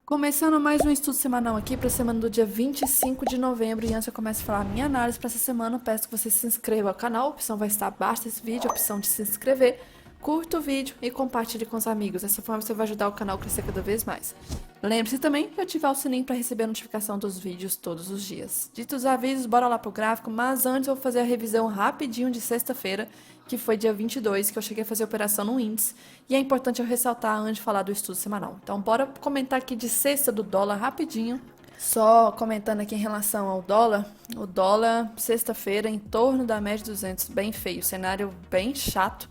Começando mais um estudo semanal aqui para a semana do dia 25 de novembro. E antes eu começo a falar a minha análise para essa semana, eu peço que você se inscreva ao canal. A opção vai estar abaixo desse vídeo, a opção de se inscrever. Curta o vídeo e compartilhe com os amigos. Dessa forma você vai ajudar o canal a crescer cada vez mais. Lembre-se também de ativar o sininho para receber a notificação dos vídeos todos os dias. Dito os avisos, bora lá pro gráfico, mas antes eu vou fazer a revisão rapidinho de sexta-feira, que foi dia 22, que eu cheguei a fazer a operação no índice, e é importante eu ressaltar antes de falar do estudo semanal. Então bora comentar aqui de sexta do dólar rapidinho. Só comentando aqui em relação ao dólar, o dólar sexta-feira em torno da média 200, bem feio, cenário bem chato.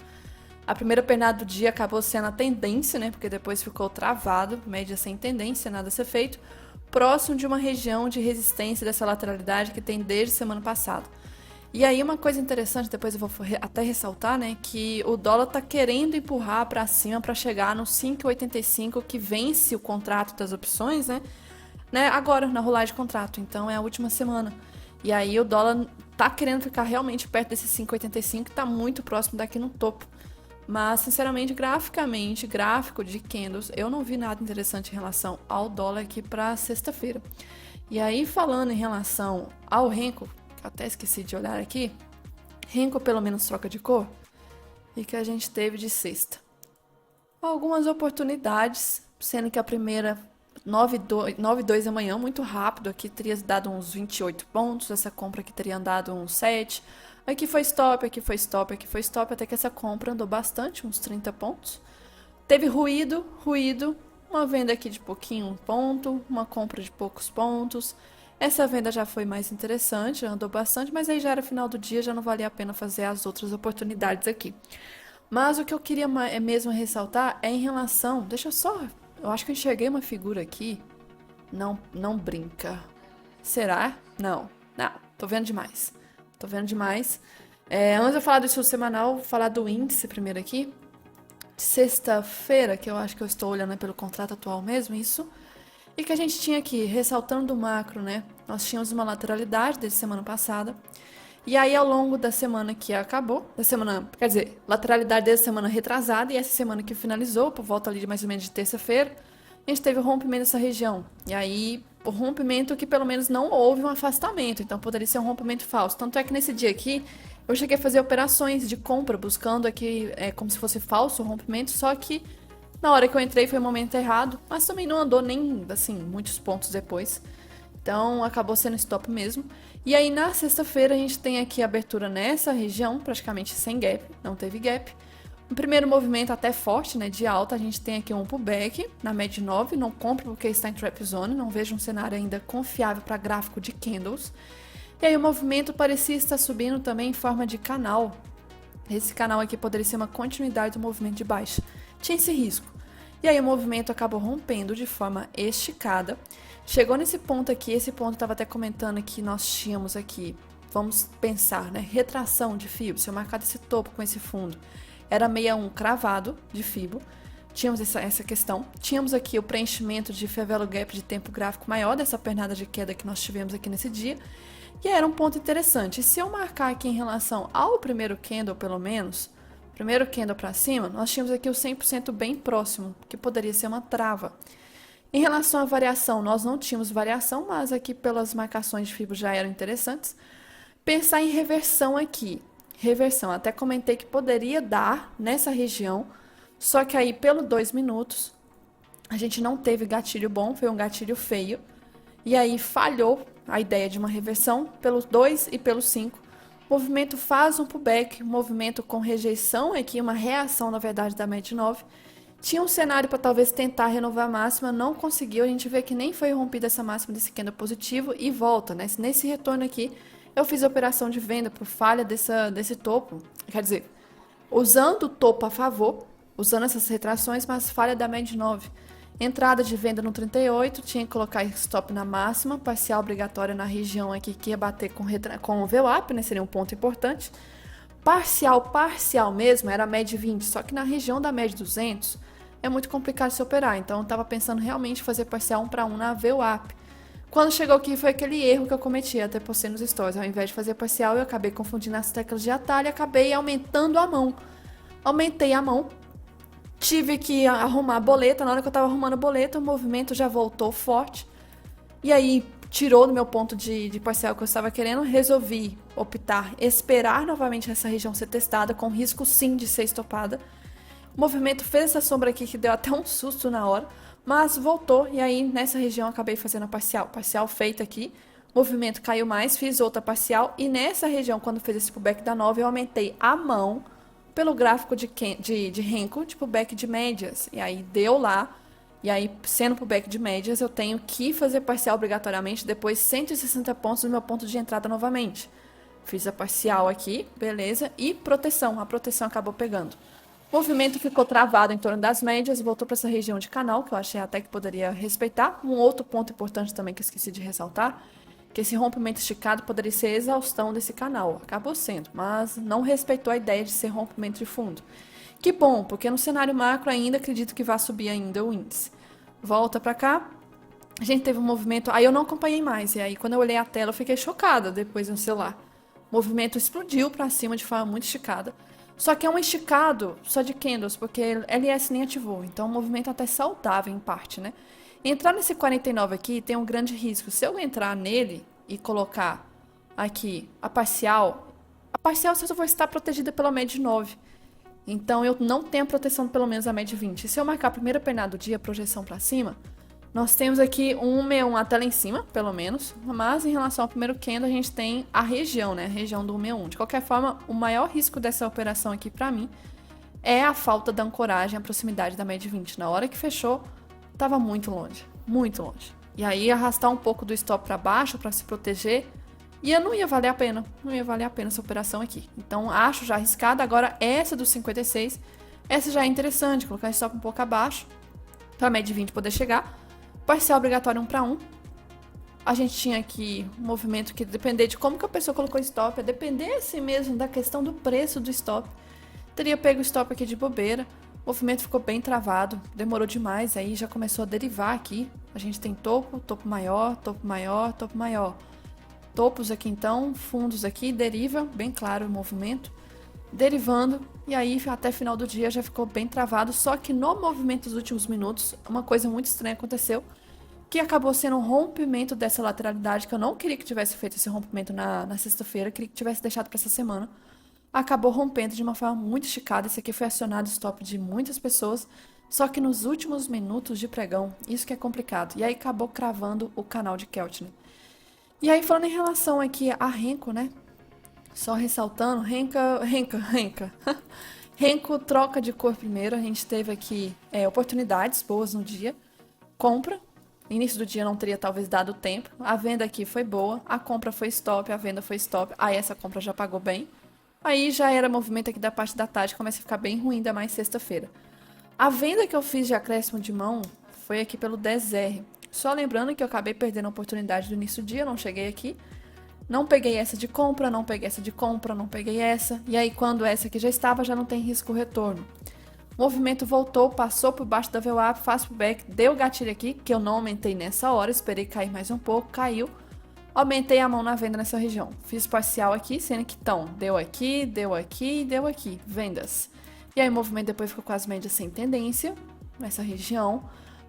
A primeira pernada do dia acabou sendo a tendência, né? Porque depois ficou travado, média sem tendência, nada a ser feito, próximo de uma região de resistência dessa lateralidade que tem desde semana passada. E aí uma coisa interessante, depois eu vou até ressaltar, né, que o dólar tá querendo empurrar para cima para chegar no 5,85 que vence o contrato das opções, né, agora na rolagem de contrato. Então é a última semana. E aí o dólar tá querendo ficar realmente perto desse 5,85 que tá muito próximo daqui no topo. Mas, sinceramente, graficamente, gráfico de candles, eu não vi nada interessante em relação ao dólar aqui para sexta-feira. E aí, falando em relação ao Renko, que eu até esqueci de olhar aqui, Renko pelo menos troca de cor, e que a gente teve de sexta. Algumas oportunidades, sendo que a primeira 9,2 amanhã, muito rápido, aqui teria dado uns 28 pontos, essa compra aqui teria dado uns 7. Aqui foi stop, aqui foi stop, aqui foi stop, até que essa compra andou bastante, uns 30 pontos. Teve ruído, uma venda aqui de pouquinho, um ponto, uma compra de poucos pontos. Essa venda já foi mais interessante, andou bastante, mas aí já era final do dia, já não valia a pena fazer as outras oportunidades aqui. Mas o que eu queria mesmo ressaltar é em relação, deixa eu só, eu acho que eu enxerguei uma figura aqui. Não brinca. Será? Não, tô vendo demais. Antes de eu falar do estudo semanal, vou falar do índice primeiro aqui. Sexta-feira, que eu acho que eu estou olhando pelo contrato atual mesmo, isso. E que a gente tinha aqui, ressaltando do macro, né? Nós tínhamos uma lateralidade desde semana passada. E aí, ao longo da semana que acabou, lateralidade desde semana retrasada, e essa semana que finalizou, por volta ali de mais ou menos de terça-feira, a gente teve o rompimento dessa região. E aí, o rompimento que pelo menos não houve um afastamento, então poderia ser um rompimento falso. Tanto é que nesse dia aqui, eu cheguei a fazer operações de compra, buscando aqui como se fosse falso o rompimento, só que na hora que eu entrei foi o momento errado, mas também não andou nem, assim, muitos pontos depois. Então, acabou sendo stop mesmo. E aí, na sexta-feira, a gente tem aqui a abertura nessa região, praticamente sem gap, não teve gap. No primeiro movimento até forte, né, de alta, a gente tem aqui um pullback na média 9, não compre porque está em trap zone, não vejo um cenário ainda confiável para gráfico de candles. E aí o movimento parecia estar subindo também em forma de canal. Esse canal aqui poderia ser uma continuidade do movimento de baixa. Tinha esse risco. E aí o movimento acabou rompendo de forma esticada. Chegou nesse ponto aqui, esse ponto eu estava até comentando que nós tínhamos aqui, vamos pensar, né, retração de Fibo, se eu marcar esse topo com esse fundo, era 61 cravado de Fibo, tínhamos essa questão, tínhamos aqui o preenchimento de Fair Value Gap de tempo gráfico maior dessa pernada de queda que nós tivemos aqui nesse dia, e era um ponto interessante. E se eu marcar aqui em relação ao primeiro candle, pelo menos, primeiro candle para cima, nós tínhamos aqui o 100% bem próximo, que poderia ser uma trava. Em relação à variação, nós não tínhamos variação, mas aqui pelas marcações de Fibo já eram interessantes. Pensar em reversão aqui. Reversão, até comentei que poderia dar nessa região, só que aí pelo 2 minutos a gente não teve gatilho bom, foi um gatilho feio, e aí falhou a ideia de uma reversão pelos 2 e pelos 5. O movimento faz um pullback, movimento com rejeição aqui, uma reação na verdade da média 9. Tinha um cenário para talvez tentar renovar a máxima, não conseguiu, a gente vê que nem foi rompida essa máxima desse candle positivo e volta, né? Nesse retorno aqui, eu fiz a operação de venda por falha desse topo, quer dizer, usando o topo a favor, usando essas retrações, mas falha da média 9. Entrada de venda no 38, tinha que colocar stop na máxima, parcial obrigatória na região aqui que ia bater com o VWAP, né? Seria um ponto importante. Parcial mesmo, era a média 20, só que na região da média 200 é muito complicado se operar, então eu estava pensando realmente fazer parcial 1 para 1 na VWAP. Quando chegou aqui foi aquele erro que eu cometi, até postei nos stories, ao invés de fazer parcial eu acabei confundindo as teclas de atalho e acabei aumentando a mão. Aumentei a mão Tive que arrumar a boleta. Na hora que eu tava arrumando a boleta, o movimento já voltou forte. E aí tirou do meu ponto de parcial que eu estava querendo. Resolvi optar, esperar novamente essa região ser testada, com risco sim de ser estopada. O movimento fez essa sombra aqui que deu até um susto na hora, mas voltou. E aí nessa região eu acabei fazendo a parcial. Parcial feita aqui. O movimento caiu mais, fiz outra parcial. E nessa região, quando fez esse pullback da 9, eu aumentei a mão pelo gráfico de Renko, de pullback de médias. E aí deu lá. E aí, sendo pullback de médias, eu tenho que fazer parcial obrigatoriamente depois 160 pontos do meu ponto de entrada novamente. Fiz a parcial aqui, beleza. E proteção, a proteção acabou pegando. O movimento ficou travado em torno das médias, voltou para essa região de canal, que eu achei até que poderia respeitar. Um outro ponto importante também que eu esqueci de ressaltar, que esse rompimento esticado poderia ser exaustão desse canal. Acabou sendo, mas não respeitou a ideia de ser rompimento de fundo. Que bom, porque no cenário macro ainda acredito que vai subir ainda o índice. Volta para cá. A gente teve um movimento, aí eu não acompanhei mais, e aí quando eu olhei a tela eu fiquei chocada depois no celular. O movimento explodiu para cima de forma muito esticada. Só que é um esticado só de candles, porque LS nem ativou, então é um movimento até saudável em parte, né? Entrar nesse 49 aqui tem um grande risco. Se eu entrar nele e colocar aqui a parcial eu só vou estar protegida pela média de 9. Então eu não tenho a proteção pelo menos a média de 20. E se eu marcar a primeira pernada do dia, projeção para cima, nós temos aqui um 161 até lá em cima, pelo menos. Mas em relação ao primeiro candle, a gente tem a região, né? A região do 161. De qualquer forma, o maior risco dessa operação aqui para mim é a falta da ancoragem à proximidade da média de 20. Na hora que fechou, tava muito longe, muito longe. E aí arrastar um pouco do stop para baixo para se proteger, e não ia valer a pena, não ia valer a pena essa operação aqui. Então acho já arriscada. Agora essa do 56, essa já é interessante, colocar stop um pouco abaixo, para a média de 20 poder chegar. Parcial obrigatório 1 para 1. A gente tinha aqui um movimento que depender de como que a pessoa colocou stop, dependesse mesmo da questão do preço do stop. Teria pego o stop aqui de bobeira. O movimento ficou bem travado, demorou demais, aí já começou a derivar aqui. A gente tem topo, topo maior, topo maior, topo maior. Topos aqui então, fundos aqui, deriva, bem claro o movimento, derivando, e aí até final do dia já ficou bem travado, só que no movimento dos últimos minutos, uma coisa muito estranha aconteceu, que acabou sendo um rompimento dessa lateralidade, que eu não queria que tivesse feito esse rompimento na sexta-feira, queria que tivesse deixado para essa semana. Acabou rompendo de uma forma muito esticada, esse aqui foi acionado stop de muitas pessoas, só que nos últimos minutos de pregão, isso que é complicado, e aí acabou cravando o canal de Keltner. E aí, falando em relação aqui a Renko, né? Só ressaltando, Renka. Renko troca de cor primeiro. A gente teve aqui oportunidades boas no dia. Compra. Início do dia não teria talvez dado tempo. A venda aqui foi boa. A compra foi stop, a venda foi stop. Aí essa compra já pagou bem. Aí já era movimento aqui da parte da tarde. Começa a ficar bem ruim, ainda mais sexta-feira. A venda que eu fiz de acréscimo de mão foi aqui pelo 10R. Só lembrando que eu acabei perdendo a oportunidade do início do dia, não cheguei aqui. Não peguei essa de compra, não peguei essa de compra, não peguei essa. E aí quando essa aqui já estava, já não tem risco retorno. O movimento voltou, passou por baixo da VWAP, faz pullback, deu gatilho aqui, que eu não aumentei nessa hora, esperei cair mais um pouco, caiu. Aumentei a mão na venda nessa região. Fiz parcial aqui, sendo que então, deu aqui, deu aqui, deu aqui. Vendas. E aí o movimento depois ficou com as médias sem tendência, nessa região.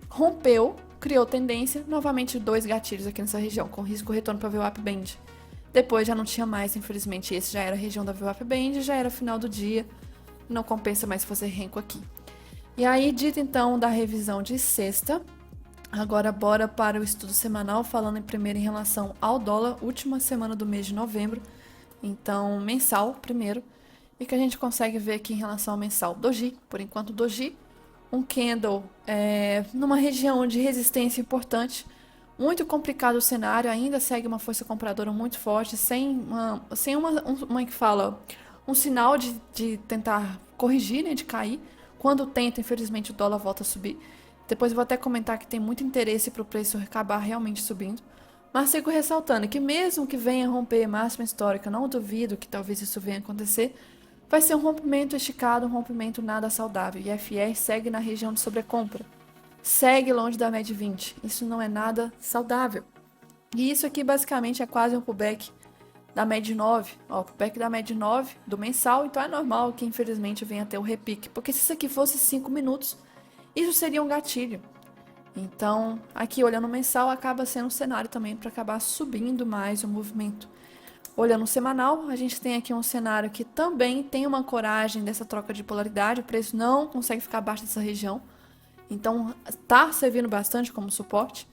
Rompeu, criou tendência, novamente 2 gatilhos aqui nessa região, com risco retorno para VWAP Band. Depois já não tinha mais, infelizmente, esse já era a região da VWAP Band, já era final do dia, não compensa mais fazer renco aqui. E aí, dito então da revisão de sexta, agora bora para o estudo semanal, falando primeiro em relação ao dólar, última semana do mês de novembro, então mensal primeiro, e que a gente consegue ver aqui em relação ao mensal. Doji, por enquanto Doji, um candle numa região de resistência importante, muito complicado o cenário, ainda segue uma força compradora muito forte, sem um sinal de tentar corrigir, né, de cair. Quando tenta, infelizmente, o dólar volta a subir. Depois eu vou até comentar que tem muito interesse para o preço acabar realmente subindo. Mas sigo ressaltando que mesmo que venha romper máxima histórica, não duvido que talvez isso venha acontecer, vai ser um rompimento esticado, um rompimento nada saudável. E a FR segue na região de sobrecompra. Segue longe da média 20. Isso não é nada saudável. E isso aqui basicamente é quase um pullback da média 9, ó, back da média 9 do mensal, então é normal que infelizmente venha a ter o repique, porque se isso aqui fosse 5 minutos, isso seria um gatilho. Então, aqui olhando o mensal, acaba sendo um cenário também para acabar subindo mais o movimento. Olhando o semanal, a gente tem aqui um cenário que também tem uma ancoragem dessa troca de polaridade, o preço não consegue ficar abaixo dessa região, então tá servindo bastante como suporte.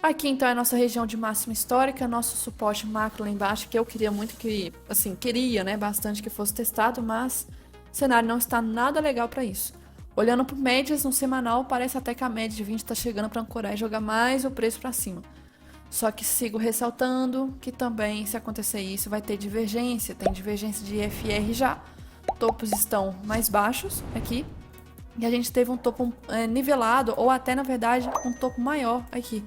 Aqui então é a nossa região de máxima histórica, nosso suporte macro lá embaixo, que eu queria muito que, assim, queria, né, bastante que fosse testado, mas o cenário não está nada legal para isso. Olhando por médias no semanal, parece até que a média de 20 está chegando para ancorar e jogar mais o preço para cima. Só que sigo ressaltando que também, se acontecer isso, vai ter divergência. Tem divergência de IFR já. Topos estão mais baixos aqui. E a gente teve um topo nivelado, ou até, na verdade, um topo maior aqui.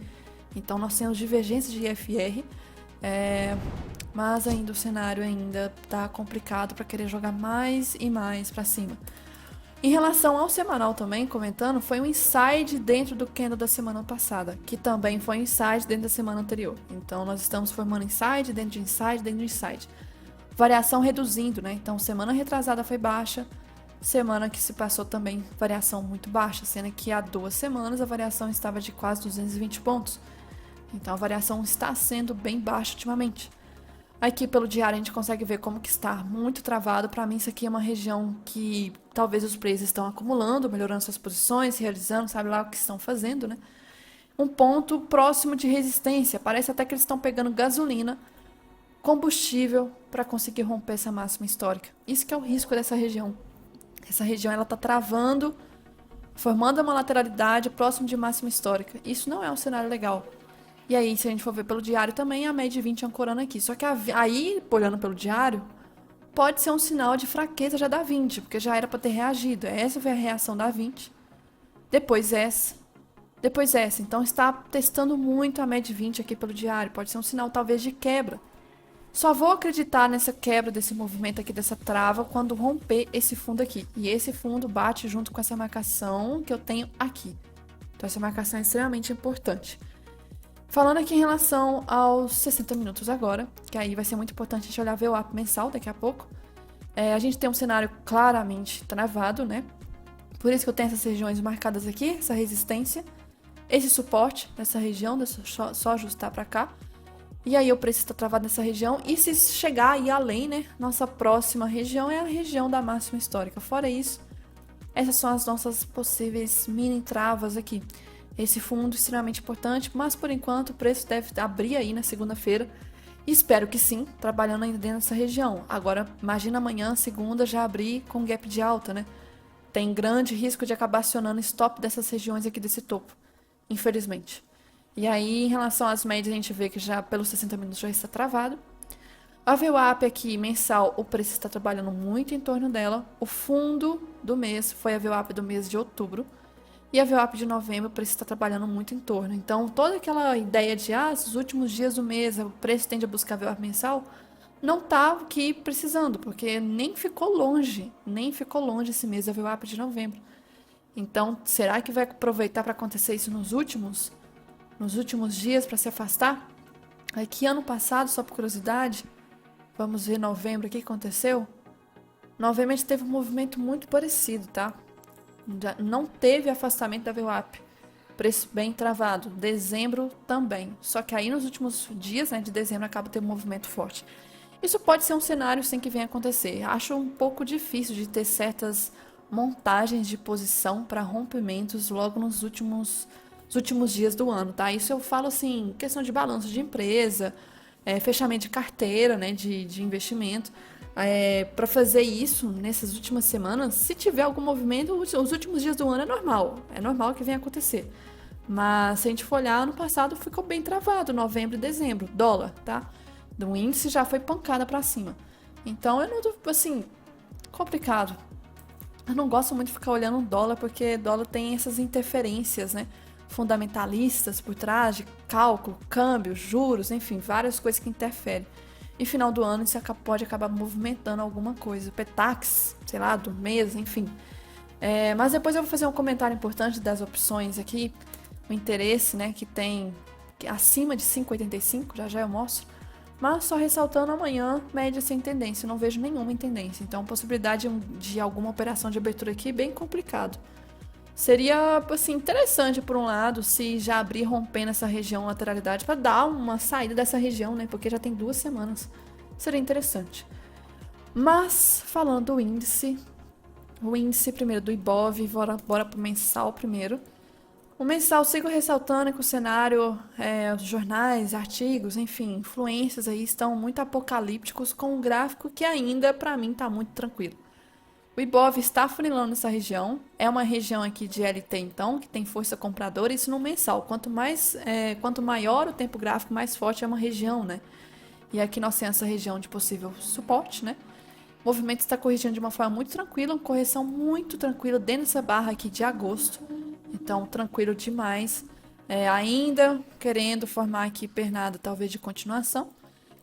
Então, nós temos divergência de IFR. Mas ainda o cenário ainda tá complicado para querer jogar mais e mais para cima. Em relação ao semanal também, comentando, foi um inside dentro do candle da semana passada, que também foi um inside dentro da semana anterior. Então, nós estamos formando inside, dentro de inside, dentro de inside. Variação reduzindo, né? Então, semana retrasada foi baixa, semana que se passou também, variação muito baixa, sendo que há 2 semanas a variação estava de quase 220 pontos. Então, a variação está sendo bem baixa ultimamente. Aqui pelo diário a gente consegue ver como que está muito travado. Para mim isso aqui é uma região que talvez os players estão acumulando, melhorando suas posições, realizando, sabe lá o que estão fazendo, né? Um ponto próximo de resistência. Parece até que eles estão pegando gasolina, combustível, para conseguir romper essa máxima histórica. Isso que é o risco dessa região. Essa região ela está travando, formando uma lateralidade próximo de máxima histórica. Isso não é um cenário legal. E aí, se a gente for ver pelo diário também, a média de 20 ancorando aqui. Só que aí, olhando pelo diário, pode ser um sinal de fraqueza já da 20, porque já era para ter reagido. Essa foi a reação da 20. Depois essa. Depois essa. Então, está testando muito a média de 20 aqui pelo diário. Pode ser um sinal, talvez, de quebra. Só vou acreditar nessa quebra desse movimento aqui, dessa trava, quando romper esse fundo aqui. E esse fundo bate junto com essa marcação que eu tenho aqui. Então, essa marcação é extremamente importante. Falando aqui em relação aos 60 minutos agora, que aí vai ser muito importante a gente olhar ver o VWAP mensal daqui a pouco. A gente tem um cenário claramente travado, né? Por isso que eu tenho essas regiões marcadas aqui, essa resistência, esse suporte nessa região, deixa eu só ajustar para cá. E aí o preço está travado nessa região, e se chegar aí além, né? Nossa próxima região é a região da máxima histórica. Fora isso, essas são as nossas possíveis mini travas aqui. Esse fundo extremamente importante, mas por enquanto o preço deve abrir aí na segunda-feira. Espero que sim, trabalhando ainda dentro dessa região. Agora, imagina amanhã, segunda, já abrir com gap de alta, né? Tem grande risco de acabar acionando stop dessas regiões aqui desse topo, infelizmente. E aí, em relação às médias, a gente vê que já pelos 60 minutos já está travado. A VWAP aqui, mensal, o preço está trabalhando muito em torno dela. O fundo do mês foi a VWAP do mês de outubro. E a VWAP de novembro, o preço está trabalhando muito em torno. Então, toda aquela ideia de, os últimos dias do mês, o preço tende a buscar a VWAP mensal, não tá aqui precisando, porque nem ficou longe esse mês a VWAP de novembro. Então, será que vai aproveitar para acontecer isso nos últimos dias para se afastar? Aqui ano passado, só por curiosidade, vamos ver novembro, o que aconteceu? Novembro a gente teve um movimento muito parecido, tá? Não teve afastamento da VWAP. Preço bem travado. Dezembro também. Só que aí nos últimos dias, né, de dezembro acaba tendo um movimento forte. Isso pode ser um cenário sem que venha acontecer. Acho um pouco difícil de ter certas montagens de posição para rompimentos logo nos últimos dias do ano, tá? Isso eu falo assim, questão de balanço de empresa, fechamento de carteira, né, de investimento. Para fazer isso nessas últimas semanas, se tiver algum movimento, os últimos dias do ano é normal que venha acontecer. Mas se a gente for olhar, ano passado ficou bem travado, novembro e dezembro, dólar, tá? Do índice já foi pancada para cima. Então eu não tô, assim, complicado. Eu não gosto muito de ficar olhando o dólar, porque dólar tem essas interferências, né? Fundamentalistas por trás de cálculo, câmbio, juros, enfim, várias coisas que interferem. E final do ano isso pode acabar movimentando alguma coisa, Petax, sei lá, do mês, enfim. Mas depois eu vou fazer um comentário importante das opções aqui, o interesse, né, que tem acima de 5,85, já eu mostro. Mas só ressaltando amanhã, média sem tendência, não vejo nenhuma em tendência. Então, possibilidade de alguma operação de abertura aqui bem complicado. Seria, assim, interessante por um lado, se já abrir rompendo essa região lateralidade para dar uma saída dessa região, né? Porque já tem 2 semanas. Seria interessante. Mas, falando do índice, o índice primeiro do Ibov, bora pro mensal primeiro. O mensal, sigo ressaltando que o cenário, os jornais, artigos, enfim, influências aí estão muito apocalípticos com um gráfico que ainda, para mim, está muito tranquilo. O Ibov está funilando essa região, é uma região aqui de LT então, que tem força compradora, isso no mensal. Quanto maior o tempo gráfico, mais forte é uma região, né? E aqui nós temos essa região de possível suporte, né? O movimento está corrigindo de uma forma muito tranquila, uma correção muito tranquila dentro dessa barra aqui de agosto. Então, tranquilo demais. Ainda querendo formar aqui pernada, talvez de continuação.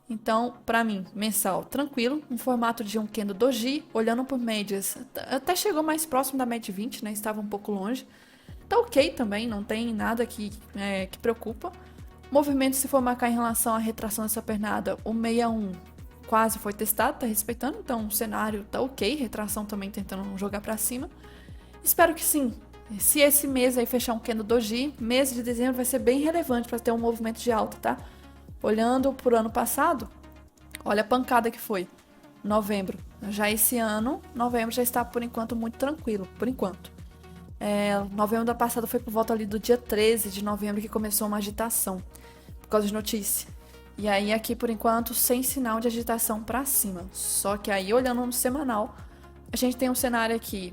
Então, para mim, mensal, tranquilo. Um formato de um Kendo Doji, olhando por médias. Até chegou mais próximo da média 20, né? Estava um pouco longe. Tá ok também, não tem nada que preocupa. Movimento, se for marcar em relação à retração dessa pernada, o 61 quase foi testado, tá respeitando. Então, o cenário tá ok. Retração também tentando jogar para cima. Espero que sim. Se esse mês aí fechar um Kendo Doji, mês de dezembro vai ser bem relevante para ter um movimento de alta, tá? Olhando por ano passado, olha a pancada que foi. Novembro. Já esse ano, novembro já está por enquanto muito tranquilo, por enquanto. Novembro da passada foi por volta ali do dia 13 de novembro que começou uma agitação, por causa de notícia. E aí aqui por enquanto sem sinal de agitação para cima. Só que aí olhando no semanal, a gente tem um cenário aqui.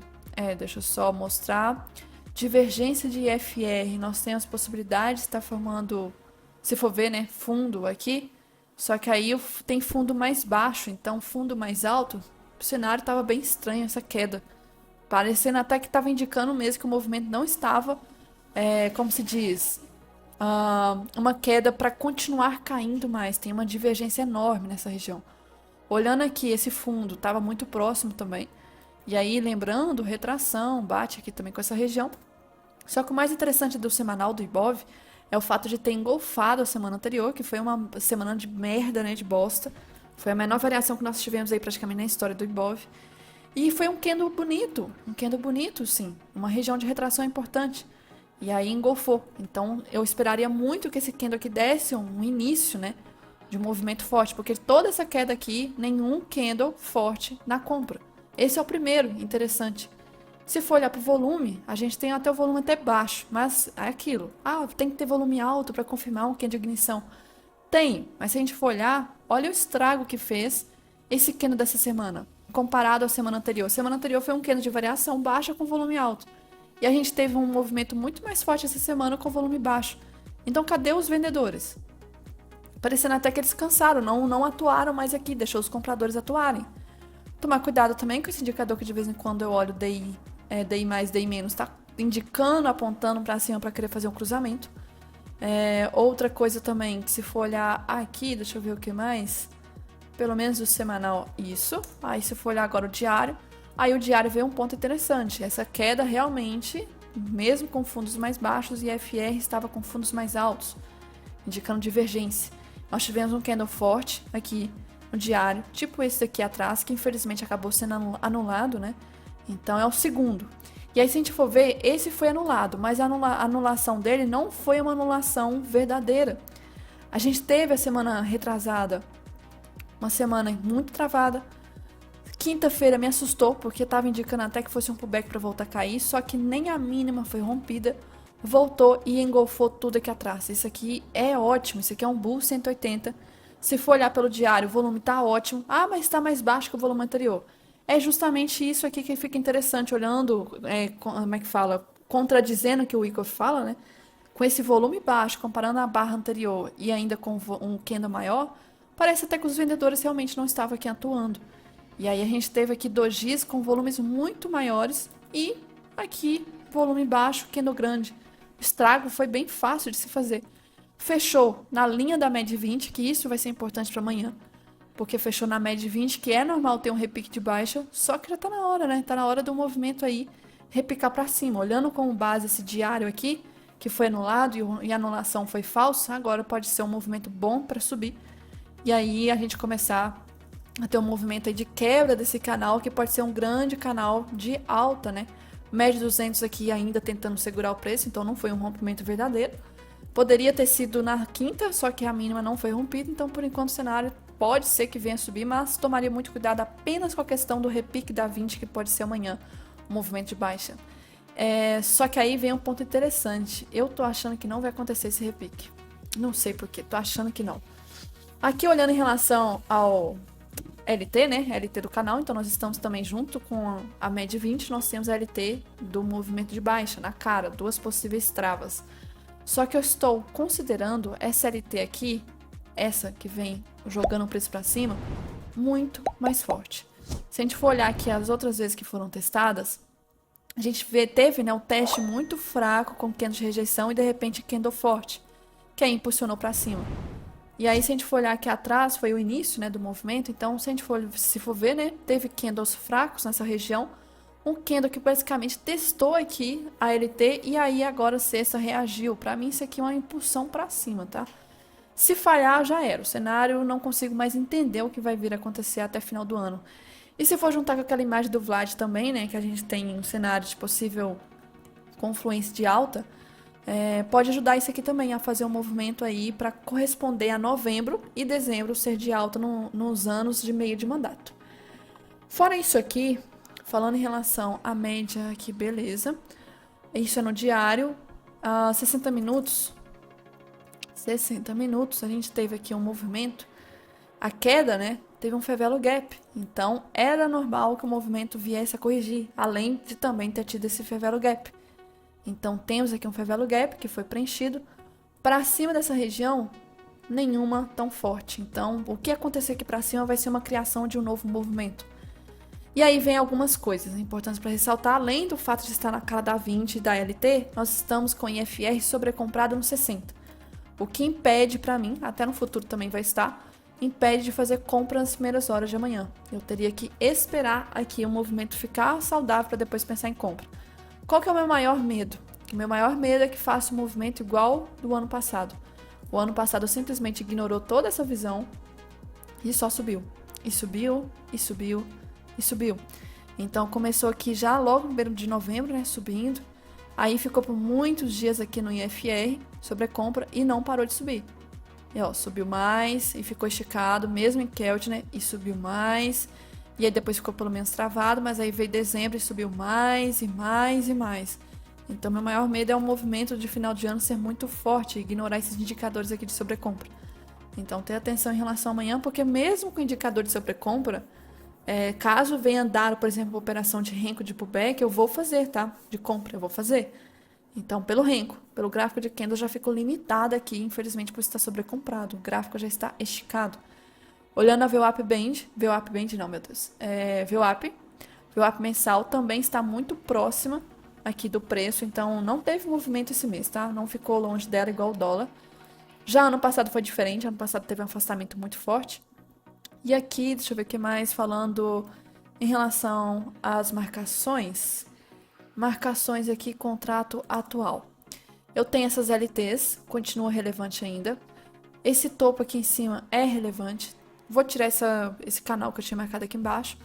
Deixa eu só mostrar. Divergência de IFR. Nós temos possibilidade de estar formando, se for ver, né, fundo aqui. Só que aí tem fundo mais baixo, então fundo mais alto. O cenário estava bem estranho, essa queda. Parecendo até que estava indicando mesmo que o movimento não estava, como se diz, uma queda para continuar caindo mais. Tem uma divergência enorme nessa região. Olhando aqui, esse fundo estava muito próximo também. E aí, lembrando, retração, bate aqui também com essa região. Só que o mais interessante do semanal do Ibov é o fato de ter engolfado a semana anterior, que foi uma semana de merda, né, de bosta. Foi a menor variação que nós tivemos aí praticamente na história do Ibov. E foi um candle bonito, sim. Uma região de retração importante. E aí engolfou. Então, eu esperaria muito que esse candle aqui desse um início, né, de um movimento forte, porque toda essa queda aqui, nenhum candle forte na compra. Esse é o primeiro, interessante. Se for olhar para o volume, a gente tem até o volume até baixo, mas é aquilo. Tem que ter volume alto para confirmar um candle de ignição. Tem, mas se a gente for olhar, olha o estrago que fez esse candle dessa semana, comparado à semana anterior. A semana anterior foi um candle de variação baixa com volume alto. E a gente teve um movimento muito mais forte essa semana com volume baixo. Então, cadê os vendedores? Parecendo até que eles cansaram, não atuaram mais aqui, deixou os compradores atuarem. Tomar cuidado também com esse indicador que de vez em quando eu olho DI, DI mais, DI menos, tá indicando, apontando para cima para querer fazer um cruzamento. Outra coisa também, que se for olhar aqui, deixa eu ver o que mais, pelo menos o semanal, isso. Aí se for olhar agora o diário, aí o diário vê um ponto interessante, essa queda realmente, mesmo com fundos mais baixos, e FR estava com fundos mais altos, indicando divergência. Nós tivemos um candle forte aqui no diário, tipo esse daqui atrás, que infelizmente acabou sendo anulado, né? Então é o segundo. E aí se a gente for ver, esse foi anulado, mas a anulação dele não foi uma anulação verdadeira. A gente teve a semana retrasada, uma semana muito travada. Quinta-feira me assustou, porque estava indicando até que fosse um pullback para voltar a cair, só que nem a mínima foi rompida, voltou e engolfou tudo aqui atrás. Isso aqui é ótimo, isso aqui é um bull 180. Se for olhar pelo diário, o volume está ótimo. Mas está mais baixo que o volume anterior. É justamente isso aqui que fica interessante, olhando, como é que fala, contradizendo o que o Wyckoff fala, né? Com esse volume baixo, comparando a barra anterior e ainda com um candle maior, parece até que os vendedores realmente não estavam aqui atuando. E aí a gente teve aqui dojis com volumes muito maiores e aqui volume baixo, candle grande. O estrago foi bem fácil de se fazer. Fechou na linha da média 20, que isso vai ser importante para amanhã, porque fechou na média 20, que é normal ter um repique de baixa, só que já tá na hora, né? Tá na hora do movimento aí repicar para cima. Olhando como base esse diário aqui, que foi anulado e a anulação foi falsa, agora pode ser um movimento bom para subir. e aí a gente começar a ter um movimento aí de quebra desse canal, que pode ser um grande canal de alta, né? Média 200 aqui ainda tentando segurar o preço, então não foi um rompimento verdadeiro. Poderia ter sido na quinta, só que a mínima não foi rompida, então por enquanto o cenário pode ser que venha subir, mas tomaria muito cuidado apenas com a questão do repique da 20, que pode ser amanhã, um movimento de baixa. Só que aí vem um ponto interessante. Eu tô achando que não vai acontecer esse repique. Não sei porquê, tô achando que não. Aqui olhando em relação ao LT, né? LT do canal, então nós estamos também junto com a média 20, nós temos a LT do movimento de baixa, na cara, duas possíveis travas. Só que eu estou considerando essa LT aqui, essa que vem jogando o preço para cima, muito mais forte. Se a gente for olhar aqui as outras vezes que foram testadas, a gente teve, né, um teste muito fraco com candle de rejeição e de repente candle forte, que aí impulsionou para cima. E aí, se a gente for olhar aqui atrás, foi o início, né, do movimento. Então, se a gente for ver, né, teve candles fracos nessa região. Um candle que basicamente testou aqui a LT e aí agora sexta reagiu. Para mim, isso aqui é uma impulsão para cima, tá? Se falhar, já era. O cenário, não consigo mais entender o que vai vir a acontecer até final do ano. E se for juntar com aquela imagem do Vlad também, né, que a gente tem um cenário de possível confluência de alta, pode ajudar isso aqui também a fazer um movimento aí para corresponder a novembro e dezembro ser de alta nos anos de meio de mandato. Fora isso aqui, falando em relação à média aqui, beleza. Isso é no diário. 60 minutos. 60 minutos, a gente teve aqui um movimento. A queda, né, teve um favelo gap. Então, era normal que o movimento viesse a corrigir, além de também ter tido esse favelo gap. Então, temos aqui um favelo gap que foi preenchido. Para cima dessa região, nenhuma tão forte. Então, o que acontecer aqui para cima vai ser uma criação de um novo movimento. E aí vem algumas coisas importantes para ressaltar. Além do fato de estar na cara da 20 e da LT, nós estamos com IFR sobrecomprado no 60. O que impede para mim, até no futuro também vai estar, impede de fazer compra nas primeiras horas de amanhã. Eu teria que esperar aqui o movimento ficar saudável para depois pensar em compra. Qual que é o meu maior medo? O meu maior medo é que faça um movimento igual do ano passado. O ano passado simplesmente ignorou toda essa visão e só subiu. E subiu, e subiu, e subiu. Então começou aqui já logo no 1º de novembro, né, subindo. Aí ficou por muitos dias aqui no IFR, sobre a compra, e não parou de subir. E ó, subiu mais, e ficou esticado, mesmo em Keltner, e subiu mais. E aí depois ficou pelo menos travado, mas aí veio dezembro e subiu mais e mais e mais. Então meu maior medo é o movimento de final de ano ser muito forte e ignorar esses indicadores aqui de sobrecompra. Então tenha atenção em relação a amanhã, porque mesmo com o indicador de sobrecompra, caso venha dar, por exemplo, uma operação de renko de pullback, eu vou fazer, tá? De compra, eu vou fazer. Então, pelo renko, pelo gráfico de candle já ficou limitado aqui, infelizmente por estar sobrecomprado. O gráfico já está esticado. Olhando a VWAP Band não, meu Deus, VWAP mensal também está muito próxima aqui do preço, então não teve movimento esse mês, tá? Não ficou longe dela igual o dólar. Já ano passado foi diferente, ano passado teve um afastamento muito forte. E aqui, deixa eu ver o que mais, falando em relação às marcações. Marcações aqui, contrato atual. Eu tenho essas LTs, continua relevante ainda. Esse topo aqui em cima é relevante. Vou tirar esse canal que eu tinha marcado aqui embaixo.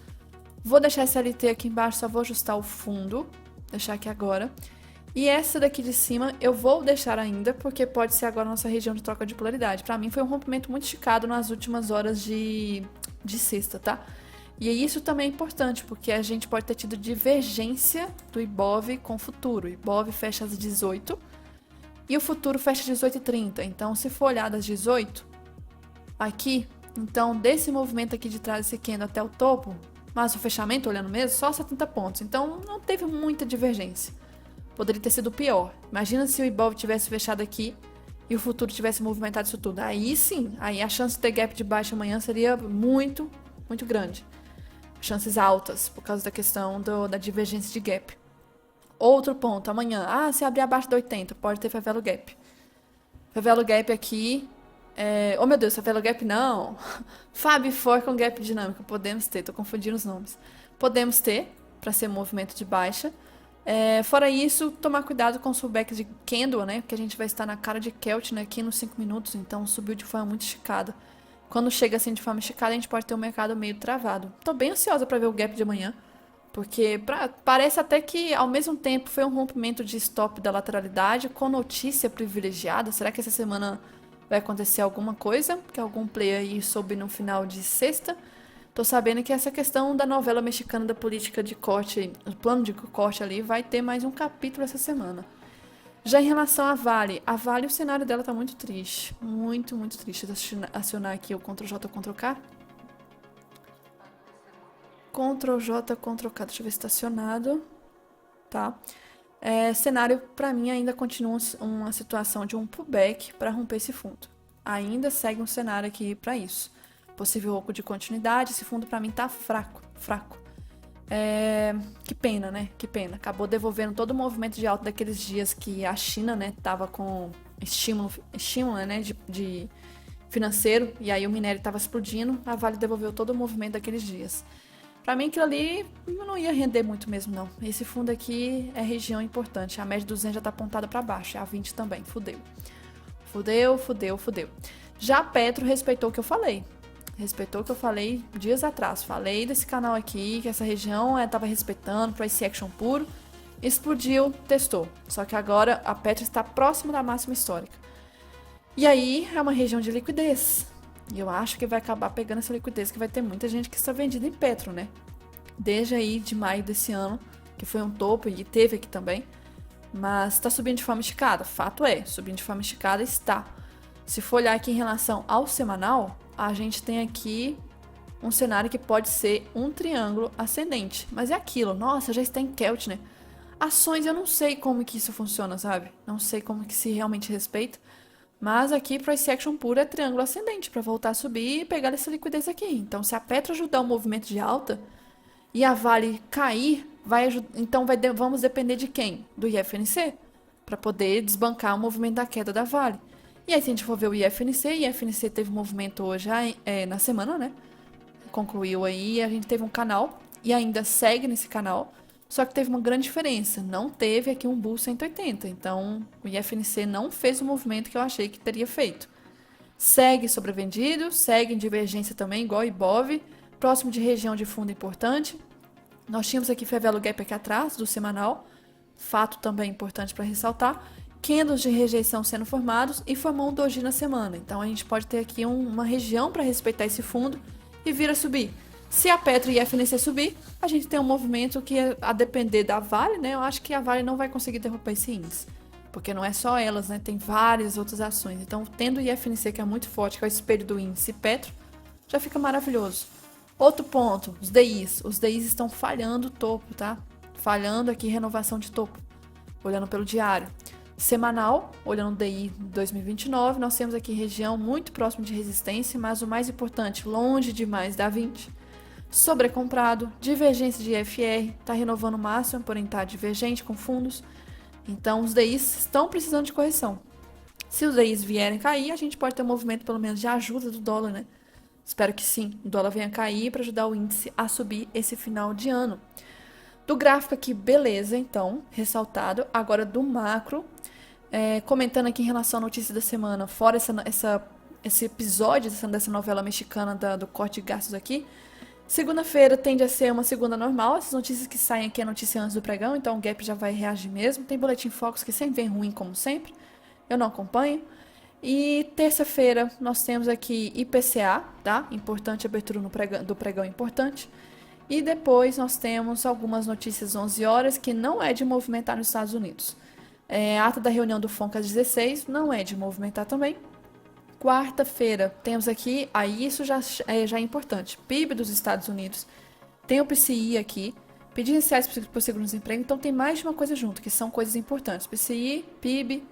Vou deixar essa LT aqui embaixo, só vou ajustar o fundo. Deixar aqui agora. E essa daqui de cima eu vou deixar ainda, porque pode ser agora a nossa região de troca de polaridade. Pra mim foi um rompimento muito esticado nas últimas horas de sexta, tá? E isso também é importante, porque a gente pode ter tido divergência do Ibov com o futuro. O Ibov fecha às 18 e o futuro fecha às 18h30. Então, se for olhar das 18 aqui, então desse movimento aqui de trás, esse candle até o topo, mas o fechamento, olhando mesmo, só 70 pontos. Então, não teve muita divergência. Poderia ter sido pior. Imagina se o Ibov tivesse fechado aqui e o futuro tivesse movimentado isso tudo. Aí sim, aí a chance de ter gap de baixa amanhã seria muito, muito grande. Chances altas, por causa da questão da divergência de gap. Outro ponto, amanhã, se abrir abaixo de 80, pode ter favelo gap. Favelo gap aqui, oh meu Deus, favelo gap não. Fab for com gap dinâmico, podemos ter, tô confundindo os nomes. Podemos ter, para ser movimento de baixa. Fora isso, tomar cuidado com os pullbacks de candle, né? Porque a gente vai estar na cara de Keltner aqui nos 5 minutos, então subiu de forma muito esticada. quando chega assim de forma esticada, a gente pode ter um mercado meio travado. Tô bem ansiosa para ver o gap de amanhã, porque parece até que ao mesmo tempo foi um rompimento de stop da lateralidade com notícia privilegiada. Será que essa semana vai acontecer alguma coisa? Que algum player aí soube no final de sexta? Tô sabendo que essa questão da novela mexicana da política de corte, o plano de corte ali, vai ter mais um capítulo essa semana. Já em relação à a Vale o cenário dela tá muito triste. Muito, muito triste. Deixa eu acionar aqui o Ctrl+J, Ctrl+K. Ctrl+J, Ctrl+K. Deixa eu ver se tá acionado. Tá. Cenário, pra mim, ainda continua uma situação de um pullback para romper esse fundo. Ainda segue um cenário aqui para isso. Possível oco de continuidade. Esse fundo, pra mim, tá fraco. Que pena, né? Que pena. Acabou devolvendo todo o movimento de alta daqueles dias que a China, né, tava com estímulo né, de financeiro, e aí o minério tava explodindo, a Vale devolveu todo o movimento daqueles dias. Pra mim, aquilo ali não ia render muito mesmo, não. Esse fundo aqui é região importante. A média de 200 já tá apontada pra baixo, a 20 também. Fudeu. Já a Petro respeitou o que eu falei. Respeitou o que eu falei dias atrás. Falei desse canal aqui, que essa região estava respeitando, price action puro. Explodiu, testou. Só que agora a Petro está próximo da máxima histórica. E aí é uma região de liquidez. E eu acho que vai acabar pegando essa liquidez, que vai ter muita gente que está vendida em Petro, né? Desde aí de maio desse ano, que foi um topo e teve aqui também. Mas está subindo de forma esticada. Fato é, subindo de forma esticada está. Se for olhar aqui em relação ao semanal, a gente tem aqui um cenário que pode ser um triângulo ascendente. Mas é aquilo, nossa, já está em Kelt, né? Ações, eu não sei como que isso funciona, sabe? Não sei como que se realmente respeita. Mas aqui, price action puro é triângulo ascendente, para voltar a subir e pegar essa liquidez aqui. Então, se a Petro ajudar o movimento de alta e a Vale cair, então vamos depender de quem? Do IFNC, para poder desbancar o movimento da queda da Vale. E aí, se a gente for ver o IFNC teve um movimento hoje na semana, né? Concluiu aí, a gente teve um canal e ainda segue nesse canal, só que teve uma grande diferença. Não teve aqui um Bull 180, então o IFNC não fez o movimento que eu achei que teria feito. Segue sobrevendido, segue em divergência também, igual o Ibov, próximo de região de fundo importante. Nós tínhamos aqui Fevelo Gap aqui atrás, do semanal, fato também importante para ressaltar. Candles de rejeição sendo formados e formou um doji na semana. Então a gente pode ter aqui uma região para respeitar esse fundo e vir a subir. Se a Petro e a FNC subir, a gente tem um movimento que, a depender da Vale, né? Eu acho que a Vale não vai conseguir derrubar esse índice. Porque não é só elas, né? Tem várias outras ações. Então, tendo o IFNC, que é muito forte, que é o espelho do índice Petro, já fica maravilhoso. Outro ponto, os DIs. Os DIs estão falhando o topo, tá? Falhando aqui renovação de topo. Olhando pelo diário. Semanal, olhando o DI 2029, nós temos aqui região muito próxima de resistência, mas o mais importante, longe demais da 20. Sobrecomprado, divergência de IFR, está renovando o máximo, porém está divergente com fundos. Então, os DIs estão precisando de correção. Se os DIs vierem cair, a gente pode ter um movimento, pelo menos, de ajuda do dólar, né? Espero que sim, o dólar venha cair para ajudar o índice a subir esse final de ano. Do gráfico aqui, beleza, então, ressaltado. Agora, do macro, comentando aqui em relação à notícia da semana, fora esse episódio dessa novela mexicana do corte de gastos aqui, segunda-feira tende a ser uma segunda normal. Essas notícias que saem aqui é notícia antes do pregão, então o Gap já vai reagir mesmo. Tem boletim Focus que sempre vem ruim, como sempre. Eu não acompanho. E terça-feira nós temos aqui IPCA, tá? Importante, abertura do pregão importante. E depois nós temos algumas notícias 11 horas que não é de movimentar nos Estados Unidos. A ata da reunião do FONC às 16 não é de movimentar também. Quarta-feira temos aqui, aí isso já é importante, PIB dos Estados Unidos, tem o PCI aqui, pedidos iniciais por seguro-desemprego, então tem mais de uma coisa junto, que são coisas importantes, PCI, PIB,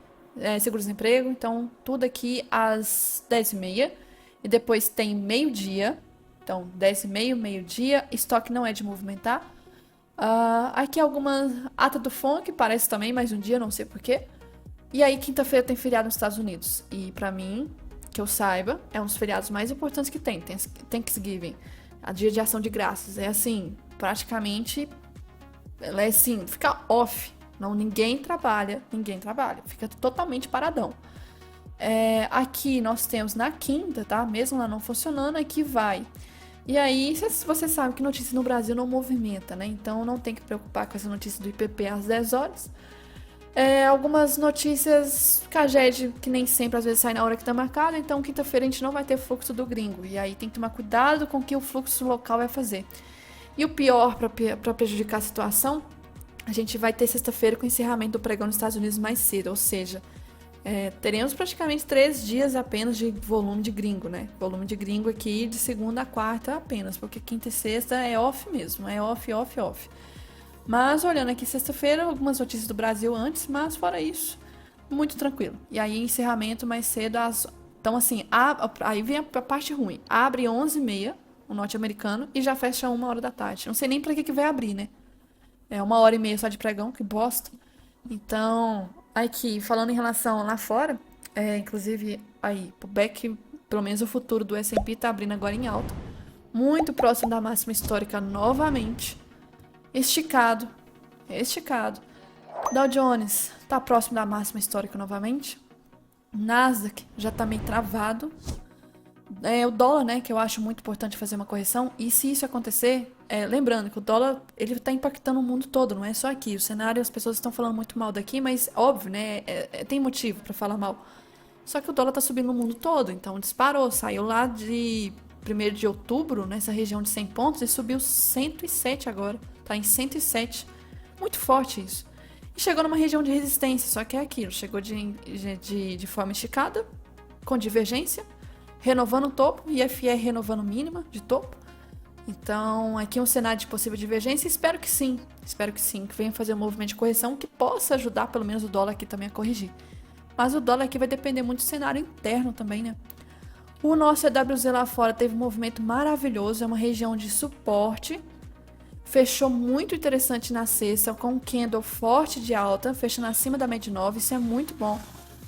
seguro-desemprego, então tudo aqui às 10h30, e depois tem meio-dia, então 10h30, meio-dia, estoque não é de movimentar. Aqui algumas ata do FONC, parece também mais um dia, não sei porquê. E aí quinta-feira tem feriado nos Estados Unidos, e pra mim, que eu saiba, é um dos feriados mais importantes que tem Thanksgiving, a dia de ação de graças, é assim, praticamente, ela é assim, fica off, não, ninguém trabalha, fica totalmente paradão. Aqui nós temos na quinta, tá? Mesmo lá não funcionando, aqui vai. E aí, você sabe que notícia no Brasil não movimenta, né? Então não tem que preocupar com essa notícia do IPP às 10 horas. Algumas notícias Caged, que nem sempre às vezes sai na hora que tá marcado, então quinta-feira a gente não vai ter fluxo do gringo. E aí tem que tomar cuidado com o que o fluxo local vai fazer. E o pior, para prejudicar a situação, a gente vai ter sexta-feira com o encerramento do pregão nos Estados Unidos mais cedo, ou seja, teremos praticamente 3 dias apenas de volume de gringo, né? Volume de gringo aqui de segunda a quarta apenas, porque quinta e sexta é off mesmo, é off, off, off. Mas olhando aqui sexta-feira, algumas notícias do Brasil antes, mas fora isso, muito tranquilo. E aí encerramento mais cedo às... Então assim, aí vem a parte ruim. Abre 11h30, o norte-americano, e já fecha 1 hora da tarde. Não sei nem pra que vai abrir, né? É 1 hora e meia só de pregão, que bosta. Então, aqui, falando em relação lá fora, inclusive aí, o back, pelo menos o futuro do S&P tá abrindo agora em alta. Muito próximo da máxima histórica novamente. Esticado. Esticado. Dow Jones tá próximo da máxima histórica novamente. Nasdaq já tá meio travado. O dólar, né, que eu acho muito importante fazer uma correção. E se isso acontecer, lembrando que o dólar ele tá impactando o mundo todo, não é só aqui. O cenário, as pessoas estão falando muito mal daqui, mas óbvio, né, tem motivo pra falar mal. Só que o dólar tá subindo no mundo todo, então disparou, saiu lá de 1º de outubro, nessa região de 100 pontos, e subiu 107 agora. Tá em 107. Muito forte isso. E chegou numa região de resistência, só que é aquilo. Chegou de forma esticada, com divergência, renovando o topo, e IFR renovando mínima de topo. Então, aqui um cenário de possível divergência. Espero que sim, que venha fazer um movimento de correção que possa ajudar pelo menos o dólar aqui também a corrigir. Mas o dólar aqui vai depender muito do cenário interno também, né? O nosso EWZ lá fora teve um movimento maravilhoso, é uma região de suporte. Fechou muito interessante na sexta, com um candle forte de alta, fechando acima da média 9, isso é muito bom.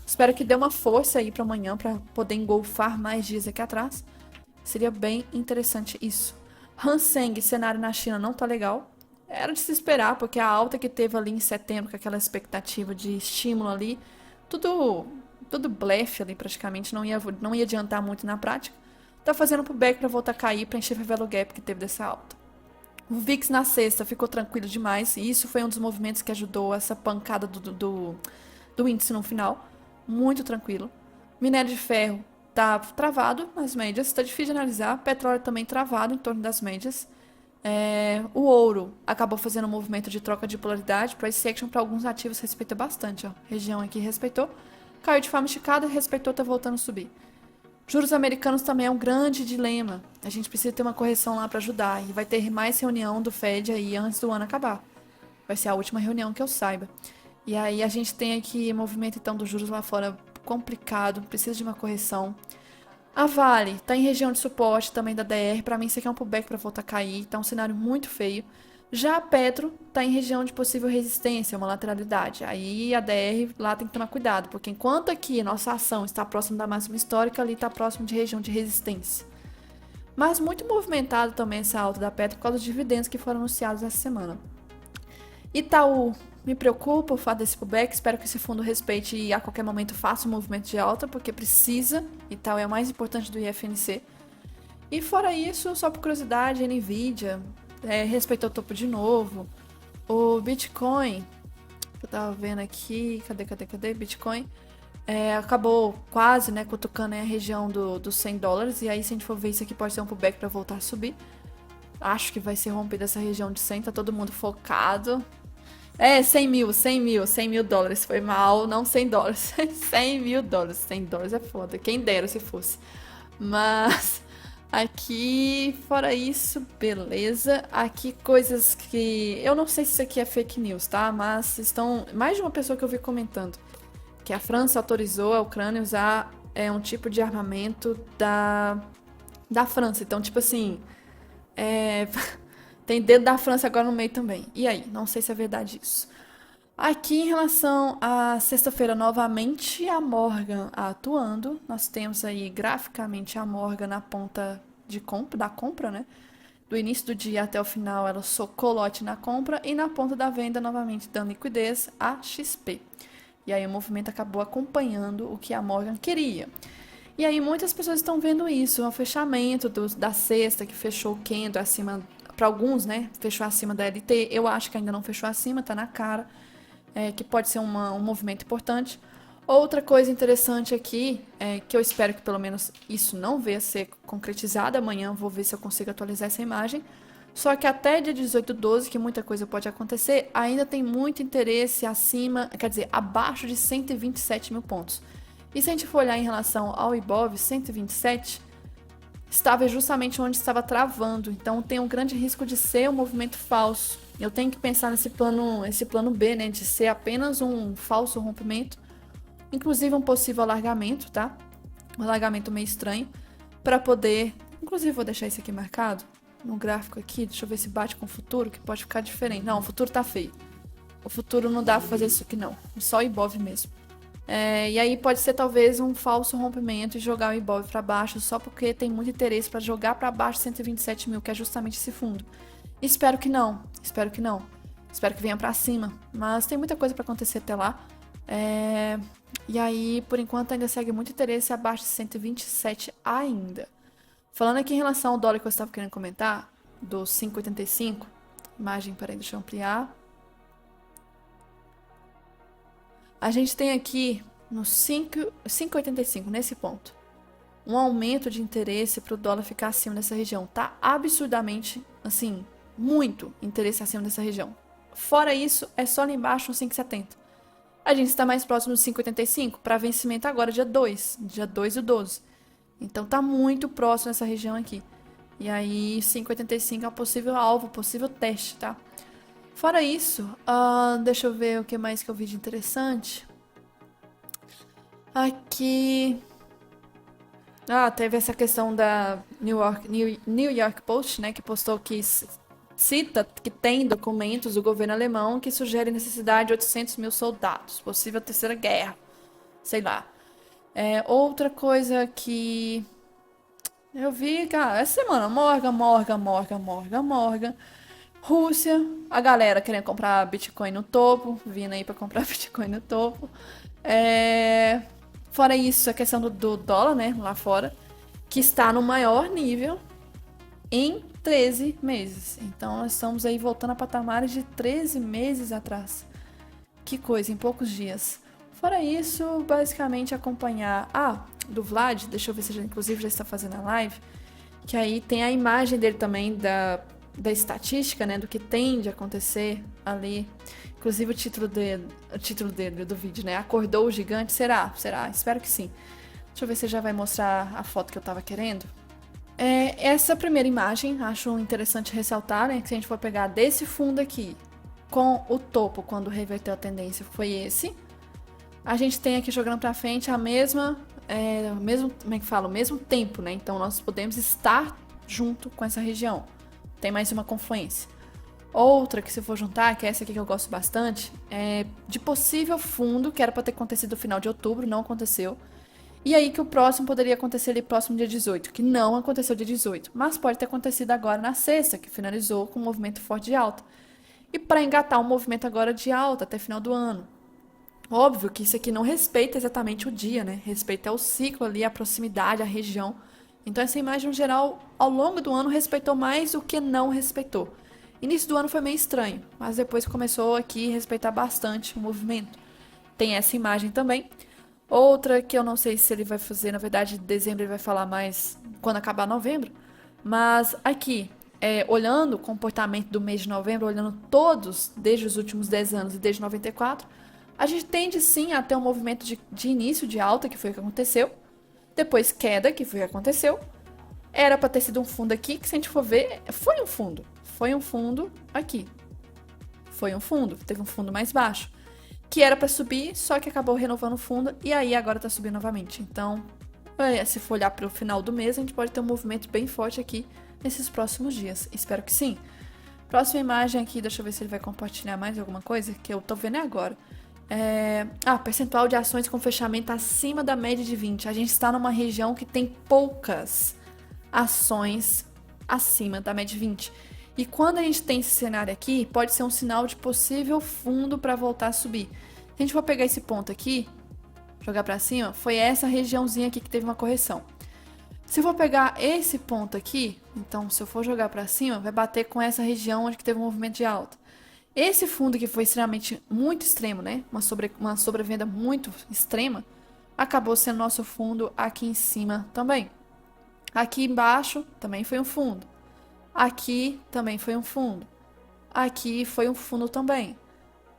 Espero que dê uma força aí para amanhã, para poder engolfar mais dias aqui atrás. Seria bem interessante isso. Hang Seng, cenário na China não tá legal. Era de se esperar, porque a alta que teve ali em setembro, com aquela expectativa de estímulo ali, tudo blefe ali praticamente, não ia adiantar muito na prática. Tá fazendo pullback para voltar a cair, para encher o value gap que teve dessa alta. O VIX na sexta ficou tranquilo demais, e isso foi um dos movimentos que ajudou essa pancada do índice no final. Muito tranquilo. Minério de ferro tá travado nas médias, tá difícil de analisar. Petróleo também travado em torno das médias. O ouro acabou fazendo um movimento de troca de polaridade. Price action para alguns ativos respeita bastante. Ó. Região aqui respeitou. Caiu de forma esticada, respeitou, tá voltando a subir. Juros americanos também é um grande dilema. A gente precisa ter uma correção lá para ajudar. E vai ter mais reunião do Fed aí antes do ano acabar. Vai ser a última reunião que eu saiba. E aí a gente tem aqui movimento então dos juros lá fora complicado, precisa de uma correção. A Vale está em região de suporte também da DR. Para mim isso aqui é um pullback para voltar a cair. Tá um cenário muito feio. Já a Petro está em região de possível resistência, uma lateralidade. Aí a DR lá tem que tomar cuidado, porque enquanto aqui a nossa ação está próximo da máxima histórica, ali está próximo de região de resistência. Mas muito movimentado também essa alta da Petro por causa dos dividendos que foram anunciados essa semana. Itaú, me preocupa o fato desse pullback, espero que esse fundo respeite e a qualquer momento faça um movimento de alta, porque precisa, Itaú é o mais importante do IFNC. E fora isso, só por curiosidade, Nvidia respeitou o topo de novo. O Bitcoin, que eu tava vendo aqui, cadê? Bitcoin acabou quase, né, cutucando a região dos $100, e aí se a gente for ver isso aqui pode ser um pullback para voltar a subir. Acho que vai ser rompida essa região de 100, tá todo mundo focado. 100 mil dólares, foi mal, não $100, $100 mil, $100 é foda, quem dera se fosse. Mas aqui, fora isso, beleza. Aqui coisas que... eu não sei se isso aqui é fake news, tá? Mas estão... mais de uma pessoa que eu vi comentando que a França autorizou a Ucrânia usar um tipo de armamento da França. Então, tipo assim... tem dedo da França agora no meio também. E aí? Não sei se é verdade isso. Aqui, em relação à sexta-feira, novamente a Morgan atuando. Nós temos aí graficamente a Morgan na ponta da compra, né? Do início do dia até o final, ela socou lote na compra, e na ponta da venda, novamente dando liquidez a XP. E aí o movimento acabou acompanhando o que a Morgan queria. E aí muitas pessoas estão vendo isso, o fechamento da cesta, que fechou o candle acima, para alguns, né? Fechou acima da LT. Eu acho que ainda não fechou acima, tá na cara. Que pode ser um movimento importante. Outra coisa interessante aqui, que eu espero que pelo menos isso não venha a ser concretizado, amanhã vou ver se eu consigo atualizar essa imagem. Só que até dia 18/12, que muita coisa pode acontecer, ainda tem muito interesse acima, quer dizer, abaixo de 127 mil pontos. E se a gente for olhar em relação ao Ibov, 127 estava justamente onde estava travando, então tem um grande risco de ser um movimento falso. Eu tenho que pensar esse plano B, né, de ser apenas um falso rompimento, inclusive um possível alargamento, tá? Um alargamento meio estranho, para poder, inclusive vou deixar isso aqui marcado no gráfico aqui, deixa eu ver se bate com o futuro, que pode ficar diferente. Não, o futuro tá feio. O futuro não dá pra fazer isso aqui não, só o Ibov mesmo. E aí pode ser talvez um falso rompimento e jogar o Ibov para baixo só porque tem muito interesse para jogar para baixo 127 mil, que é justamente esse fundo. Espero que não, espero que não. Espero que venha para cima, mas tem muita coisa para acontecer até lá. E aí, por enquanto, ainda segue muito interesse abaixo de 127 ainda. Falando aqui em relação ao dólar que eu estava querendo comentar, do 5,85, imagem, peraí, deixa eu ampliar. A gente tem aqui no 5,85, nesse ponto, um aumento de interesse para o dólar ficar acima dessa região. Tá absurdamente, assim, muito interesse acima dessa região. Fora isso, é só lá embaixo no 5,70. A gente está mais próximo do 5,85 para vencimento agora, dia 2 do 12. Então tá muito próximo dessa região aqui. E aí 5,85 é um possível alvo, possível teste, tá? Fora isso, deixa eu ver o que mais que eu vi de interessante. Aqui... teve essa questão da New York Post, né, que postou que cita que tem documentos do governo alemão que sugerem necessidade de 800 mil soldados, possível terceira guerra, sei lá. Outra coisa que eu vi, cara, essa semana, Morgan. Rússia, a galera querendo comprar Bitcoin no topo, vindo aí pra comprar Bitcoin no topo. Fora isso, a questão do dólar, né, lá fora, que está no maior nível em 13 meses. Então, nós estamos aí voltando a patamares de 13 meses atrás. Que coisa, em poucos dias. Fora isso, basicamente acompanhar... do Vlad, deixa eu ver se já, inclusive, já está fazendo a live, que aí tem a imagem dele também da estatística, né, do que tende a acontecer ali. Inclusive o título dele do vídeo, né, acordou o gigante, será? Espero que sim. Deixa eu ver se já vai mostrar a foto que eu tava querendo. Essa primeira imagem, acho interessante ressaltar, né, que se a gente for pegar desse fundo aqui, com o topo, quando reverteu a tendência, foi esse. A gente tem aqui jogando pra frente a mesma, como é que fala? O mesmo tempo, né, então nós podemos estar junto com essa região. Tem mais uma confluência. Outra que se for juntar, que é essa aqui que eu gosto bastante, é de possível fundo, que era para ter acontecido no final de outubro, não aconteceu. E aí que o próximo poderia acontecer ali próximo dia 18, que não aconteceu dia 18, mas pode ter acontecido agora na sexta, que finalizou com um movimento forte de alta. E para engatar um movimento agora de alta até final do ano. Óbvio que isso aqui não respeita exatamente o dia, né? Respeita o ciclo ali, a proximidade, a região. Então essa imagem, no geral, ao longo do ano, respeitou mais do que não respeitou. Início do ano foi meio estranho, mas depois começou aqui a respeitar bastante o movimento. Tem essa imagem também. Outra que eu não sei se ele vai fazer, na verdade, em dezembro ele vai falar mais quando acabar novembro. Mas aqui, olhando o comportamento do mês de novembro, olhando todos, desde os últimos 10 anos e desde 94, a gente tende sim a ter um movimento de início de alta, que foi o que aconteceu. Depois queda, que foi o que aconteceu. Era para ter sido um fundo aqui, que se a gente for ver, foi um fundo. Foi um fundo aqui. Foi um fundo, teve um fundo mais baixo. Que era para subir, só que acabou renovando o fundo e aí agora tá subindo novamente. Então, se for olhar para o final do mês, a gente pode ter um movimento bem forte aqui nesses próximos dias. Espero que sim. Próxima imagem aqui, deixa eu ver se ele vai compartilhar mais alguma coisa, que eu tô vendo agora. Percentual de ações com fechamento acima da média de 20. A gente está numa região que tem poucas ações acima da média de 20. E quando a gente tem esse cenário aqui, pode ser um sinal de possível fundo para voltar a subir. Se a gente for pegar esse ponto aqui, jogar pra cima, foi essa regiãozinha aqui que teve uma correção. Se eu for pegar esse ponto aqui, então se eu for jogar pra cima, vai bater com essa região onde que teve um movimento de alta. Esse fundo que foi extremamente muito extremo, né? Uma sobrevenda muito extrema, acabou sendo nosso fundo aqui em cima também. Aqui embaixo também foi um fundo. Aqui também foi um fundo. Aqui foi um fundo também.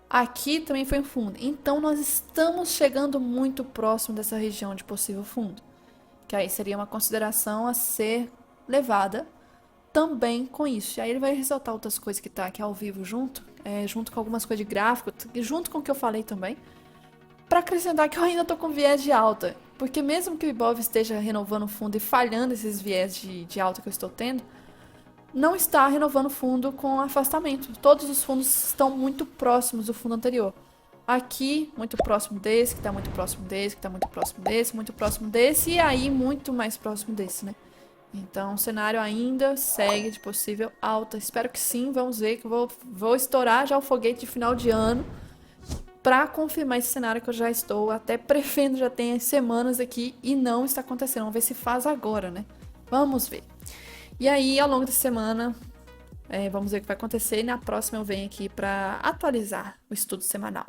Aqui também foi um fundo. Então nós estamos chegando muito próximo dessa região de possível fundo. Que aí seria uma consideração a ser levada também com isso. E aí ele vai ressaltar outras coisas que tá aqui ao vivo junto, junto com algumas coisas de gráfico, junto com o que eu falei também, para acrescentar que eu ainda tô com viés de alta. Porque mesmo que o Ibov esteja renovando o fundo e falhando esses viés de alta que eu estou tendo, não está renovando o fundo com afastamento. Todos os fundos estão muito próximos do fundo anterior. Aqui, muito próximo desse, que está muito próximo desse, que está muito próximo desse, muito próximo desse, e aí muito mais próximo desse, né? Então, o cenário ainda segue de possível alta. Espero que sim, vamos ver que eu vou estourar já o foguete de final de ano para confirmar esse cenário que eu já estou até prevendo, já tem semanas aqui e não está acontecendo. Vamos ver se faz agora, né? Vamos ver. E aí, ao longo da semana, vamos ver o que vai acontecer. E na próxima eu venho aqui para atualizar o estudo semanal.